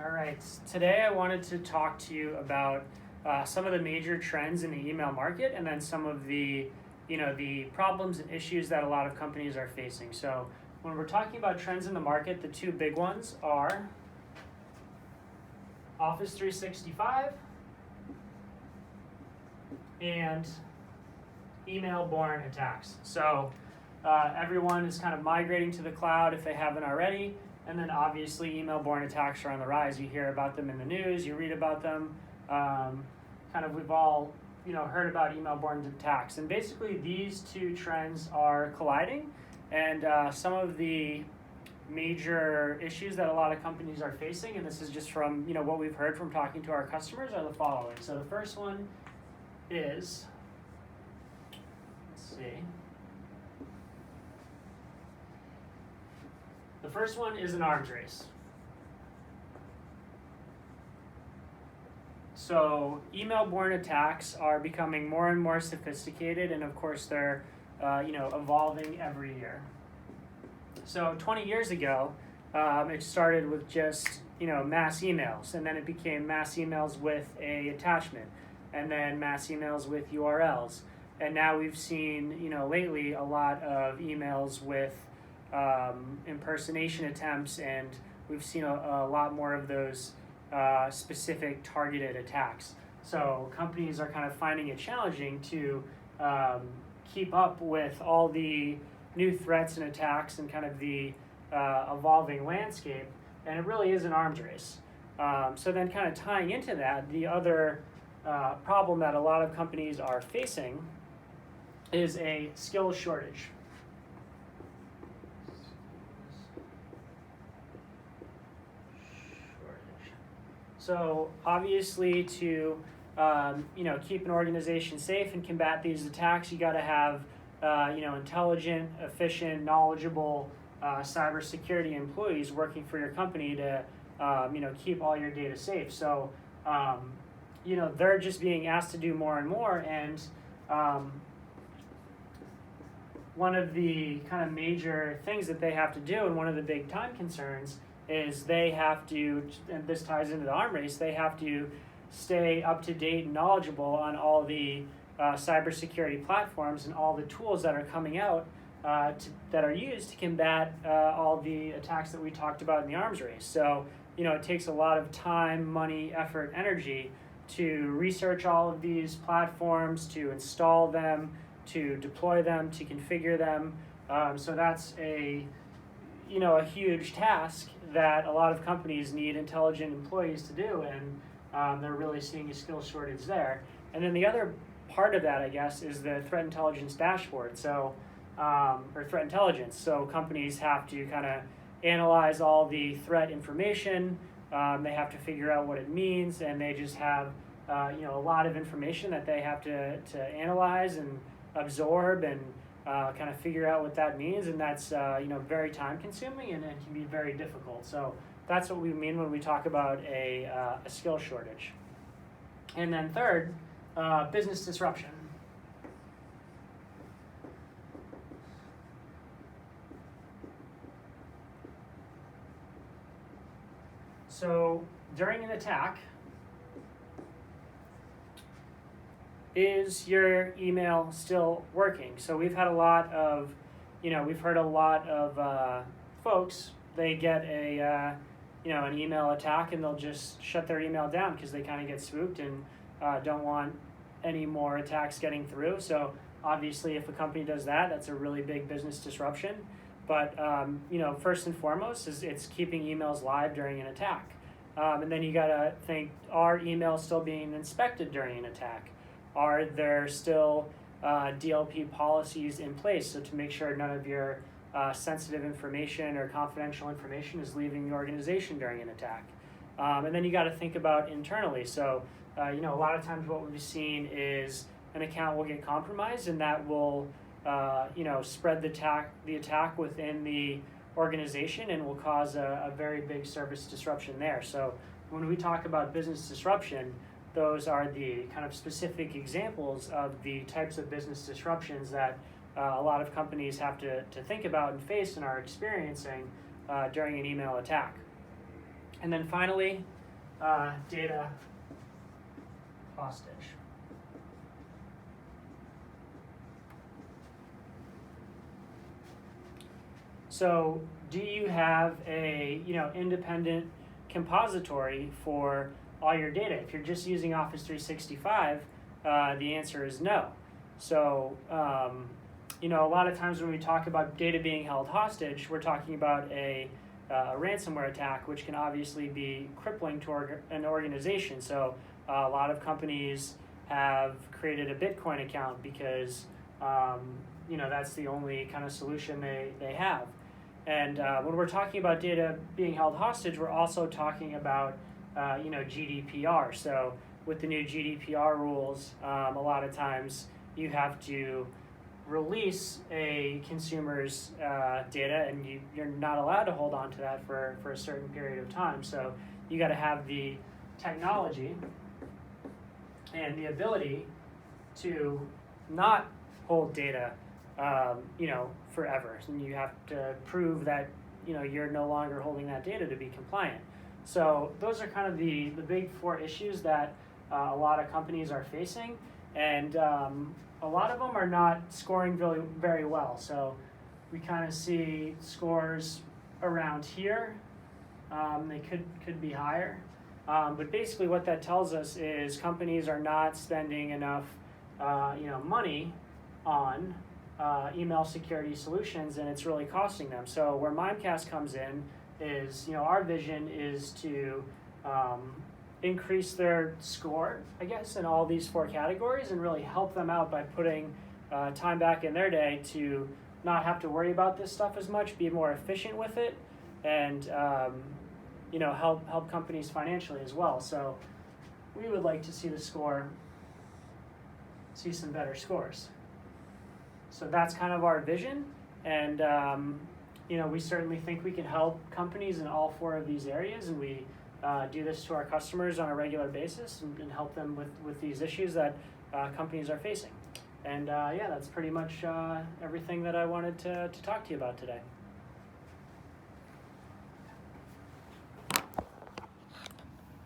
All right, today I wanted to talk to you about some of the major trends in the email market, and then some of the, the problems and issues that a lot of companies are facing. So when we're talking about trends in the market, the two big ones are Office 365 and email-borne attacks. So everyone is kind of migrating to the cloud if they haven't already. And then obviously email-borne attacks are on the rise. You hear about them in the news, you read about them. We've all heard about email-borne attacks. And basically these two trends are colliding. And some of the major issues that a lot of companies are facing, and this is just from what we've heard from talking to our customers, are the following. So the first one is, the first one is an arms race. So email-borne attacks are becoming more and more sophisticated, and of course they're evolving every year. So 20 years ago, it started with just mass emails, and then it became mass emails with a attachment, and then mass emails with URLs. And now we've seen lately a lot of emails with impersonation attempts, and we've seen a lot more of those specific targeted attacks. So companies are kind of finding it challenging to keep up with all the new threats and attacks and kind of the evolving landscape, and it really is an arms race. So then kind of tying into that, the other problem that a lot of companies are facing is a skills shortage. So obviously to keep an organization safe and combat these attacks, you got to have intelligent, efficient, knowledgeable cybersecurity employees working for your company to keep all your data safe. So they're just being asked to do more and more, and one of the kind of major things that they have to do, and one of the big time concerns, is they have to, and this ties into the arm race, they have to stay up to date and knowledgeable on all the cybersecurity platforms and all the tools that are coming out that are used to combat all the attacks that we talked about in the arms race. So it takes a lot of time, money, effort, energy to research all of these platforms, to install them, to deploy them, to configure them. So that's a huge task that a lot of companies need intelligent employees to do, and they're really seeing a skill shortage there. And then the other part of that, I guess, is the threat intelligence dashboard. So, or threat intelligence. So companies have to kind of analyze all the threat information. They have to figure out what it means, and they just have a lot of information that they have to analyze and absorb and kind of figure out what that means, and that's very time consuming and can be very difficult. So that's what we mean when we talk about a skill shortage. And then third, business disruption. So during an attack, is your email still working? So we've had a lot of, we've heard a lot of folks, they get an email attack and they'll just shut their email down because they kind of get spooked and don't want any more attacks getting through. So obviously if a company does that, that's a really big business disruption. But first and foremost is it's keeping emails live during an attack. And then you gotta think, are emails still being inspected during an attack? Are there still DLP policies in place, so to make sure none of your sensitive information or confidential information is leaving the organization during an attack? And then you got to think about internally. So a lot of times what we've seen is an account will get compromised, and that will spread the attack within the organization and will cause a very big service disruption there. So when we talk about business disruption, those are the kind of specific examples of the types of business disruptions that a lot of companies have to think about and face and are experiencing during an email attack. And then finally, data hostage. So do you have a independent compository for all your data? If you're just using Office 365, the answer is no. So a lot of times when we talk about data being held hostage, we're talking about a ransomware attack, which can obviously be crippling to an organization. So a lot of companies have created a Bitcoin account because that's the only kind of solution they have. And when we're talking about data being held hostage, we're also talking about GDPR. So with the new GDPR rules, a lot of times you have to release a consumer's data, and you're not allowed to hold on to that for a certain period of time. So you got to have the technology and the ability to not hold data forever, and you have to prove that you're no longer holding that data to be compliant. So those are kind of the big four issues that a lot of companies are facing, and a lot of them are not scoring very, very well. So we kind of see scores around here. They could be higher, but basically what that tells us is companies are not spending enough money on email security solutions, and it's really costing them. So where Mimecast comes in is, our vision is to increase their score, I guess, in all these four categories, and really help them out by putting time back in their day to not have to worry about this stuff as much, be more efficient with it, and help companies financially as well. So we would like to see some better scores. So that's kind of our vision, and we certainly think we can help companies in all four of these areas, and we do this to our customers on a regular basis and help them with these issues that companies are facing. And that's pretty much everything that I wanted to talk to you about today.